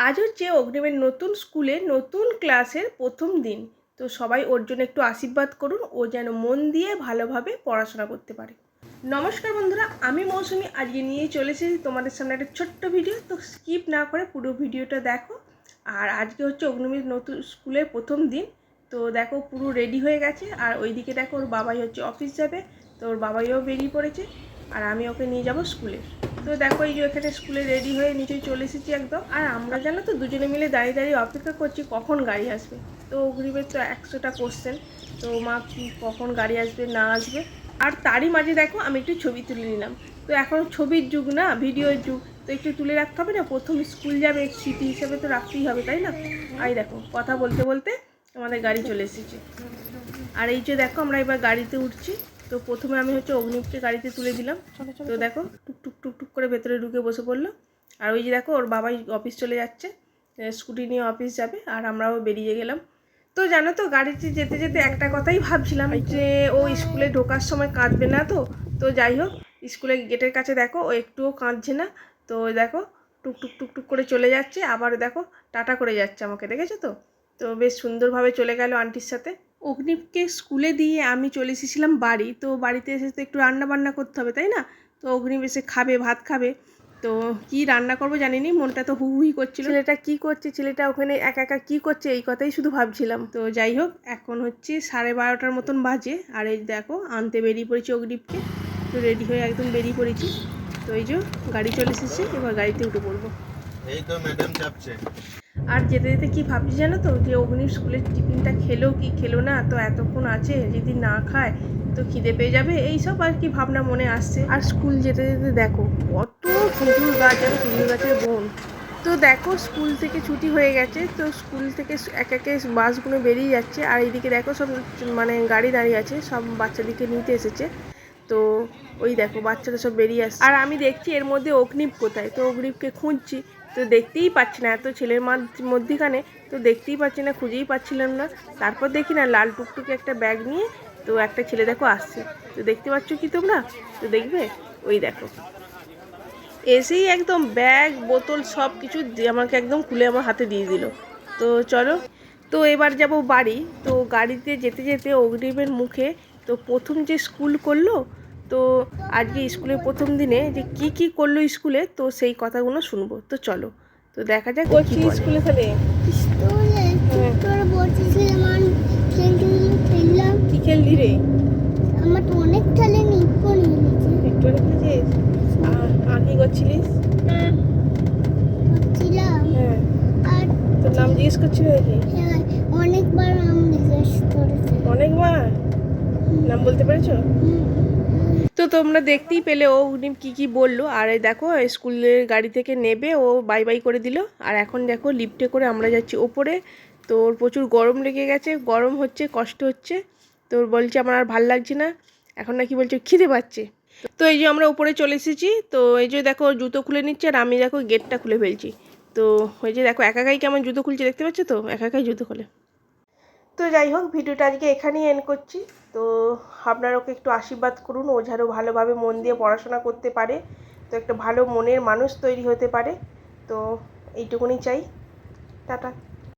আজ হচ্ছে অগ্নিমের নতুন স্কুলে নতুন ক্লাসের প্রথম দিন। তো সবাই ওর জন্য একটু আশীর্বাদ করুন, ও যেন মন দিয়ে ভালোভাবে পড়াশোনা করতে পারে। নমস্কার বন্ধুরা, আমি মৌসুমি আজকে নিয়ে চলে এসেছি তোমাদের সামনে একটা ছোট্ট ভিডিও। তো স্কিপ না করে পুরো ভিডিওটা দেখো। আর আজকে হচ্ছে অগ্নিমের নতুন স্কুলের প্রথম দিন। তো দেখো পুরো রেডি হয়ে গেছে, আর ওইদিকে দেখো ওর বাবাই হচ্ছে অফিস যাবে। তো ওর বাবাইও বেরিয়ে পড়েছে, আর আমি ওকে নিয়ে যাব স্কুলে। তো দেখো এই যে এখানে স্কুলে রেডি হয়ে নিচেই চলে এসেছি একদম। আর আমরা জানো তো দুজনে মিলে দাঁড়িয়ে দাঁড়িয়ে অপেক্ষা করছি কখন গাড়ি আসবে। তো অগ্নিমের তো 100টা কোশ্চেন, তো মা কখন গাড়ি আসবে না আসবে। আর তারই মাঝে দেখো আমি একটু ছবি তুলে নিলাম। তো এখন ছবির যুগ না, ভিডিওর যুগ, তো একটু তুলে রাখতে হবে না, প্রথম স্কুল যাবে স্মৃতি হিসাবে তো রাখতেই হবে, তাই না? আর দেখো কথা বলতে বলতে আমাদের গাড়ি চলে এসেছে। আর এই যে দেখো আমরা এবার গাড়িতে উঠছি। তো প্রথমে আমি হচ্ছে অগ্নিমকে গাড়িতে তুলে দিলাম। তো দেখো টুকটুক টুকটুক করে ভেতরে ঢুকে বসে পড়লো। আর ওই যে দেখো ওর বাবাই অফিস চলে যাচ্ছে, স্কুটি নিয়ে অফিস যাবে, আর আমরাও বেরিয়ে গেলাম। তো জানো তো গাড়িতে যেতে যেতে একটা কথাই ভাবছিলাম যে ও স্কুলে ঢোকার সময় কাঁদবে না তো। তো যাই হোক, স্কুলের গেটের কাছে দেখো ও একটুও কাঁদছে না। তো দেখো টুকটুক টুকটুক করে চলে যাচ্ছে, আবার দেখো টাটা করে যাচ্ছে আমাকে, দেখেছো তো? তো বেশ সুন্দরভাবে চলে গেল আন্টির সাথে। অগ্নিমকে স্কুলে দিয়ে আমি চলে এসেছিলাম বাড়ি। তো বাড়িতে এসে তো একটু রান্না বান্না করতে হবে, তাই না? তো অগ্নিম এসে খাবে, ভাত খাবে। তো কি রান্না করবো জানিনি, মনটা তো হুই করছিল, ছেলেটা কি করছে, ছেলেটা ওখানে একা একা কী করছে, এই কথাই শুধু ভাবছিলাম। তো যাই হোক, এখন হচ্ছে 12:30টার মতন বাজে, আর এই দেখো আনতে বেরিয়ে পড়েছি অগ্নিমকে। তো রেডি হয়ে একদম বেরিয়ে পড়েছি। তো এই যে গাড়ি চলে এসেছে, এবার গাড়িতে উঠে পড়বো। এই তো ম্যাডাম চাপছে। আর যেতে যেতে কি ভাবছি জানো তো, যে অগ্নির স্কুলের টিফিনটা খেলো কি খেলো না, তো এতক্ষণ আছে, যদি না খায় তো খিদে পেয়ে যাবে, এইসব আর কি ভাবনা মনে আসছে। আর স্কুল যেতে যেতে দেখো কত খেজুর গাছ, আর খেজুর গাছের বন। তো দেখো স্কুল থেকে ছুটি হয়ে গেছে, তো স্কুল থেকে এক একে বাসগুলো বেরিয়ে যাচ্ছে, আর এইদিকে দেখো সব মানে গাড়ি দাঁড়িয়ে আছে, সব বাচ্চাদিকে নিতে এসেছে। তো ওই দেখো বাচ্চারা সব বেরিয়ে আসছে, আর আমি দেখছি এর মধ্যে অগ্নিপ কোথায়। তো অগ্নিপকে খুঁজছি, তো দেখতেই পাচ্ছি না, এত ছেলের মধ্যিখানে তো দেখতেই পাচ্ছি না, খুঁজেই পাচ্ছিলাম না। তারপর দেখি না লাল টুকটুকে একটা ব্যাগ নিয়ে তো একটা ছেলে দেখো আসছে। তো দেখতে পাচ্ছ কি তোমরা? তো দেখবে, ওই দেখো এসেই একদম ব্যাগ বোতল সব কিছু আমাকে একদম খুলে আমার হাতে দিয়ে দিল। তো চলো, তো এবার যাব বাড়ি। তো গাড়িতে যেতে যেতে অগ্নিমের মুখে তো প্রথম যে স্কুল করলো, তো আজকে স্কুলের প্রথম দিনে যে কি কি করলো স্কুলে, তো সেই কথাগুলো শুনবো। তো চলো, তো দেখা যাক কি স্কুলে তাহলে। কি খেললি রে? আমার তো অনেক খেলে একটু খেলেছিস? আর কি করছিলিস? ভাবছিলাম। হ্যাঁ, আর তোর নাম জিজ্ঞেস করছিল নাকি? হ্যাঁ, অনেকবার নাম জিজ্ঞেস করেছে। অনেকবার নাম বলতে পেরেছো? তো তোমরা দেখতেই পেলে ও কি কি বললো। আর এই দেখো স্কুলের গাড়ি থেকে নেবে ও বাই বাই করে দিল। আর এখন দেখো লিফটে করে আমরা যাচ্ছি ওপরে। তো ওর প্রচুর গরম লেগে গেছে, গরম হচ্ছে, কষ্ট হচ্ছে। তো ওর বলছে আমার আর ভাল লাগছে না, এখন নাকি বলছে খিদে পাচ্ছে। তো এই যে আমরা উপরে চলে এসেছি। তো এই যে দেখো জুতো খুলে নিচ্ছে, আর আমি দেখো গেটটা খুলে ফেলছি। তো ওই যে দেখো একাই কেমন জুতো খুলছে, দেখতে পাচ্ছ তো, একাই জুতো খুলে। তো যাই হোক, ভিডিওটা আজকে এখানেই এন্ড করছি। তো আপনারা ওকে একটু আশীর্বাদ করুন, ও যেন ভালোভাবে মন দিয়ে পড়াশোনা করতে পারে, তো একটা ভালো মনের মানুষ তৈরি হতে পারে। তো এইটুকুনি চাই। টাটা।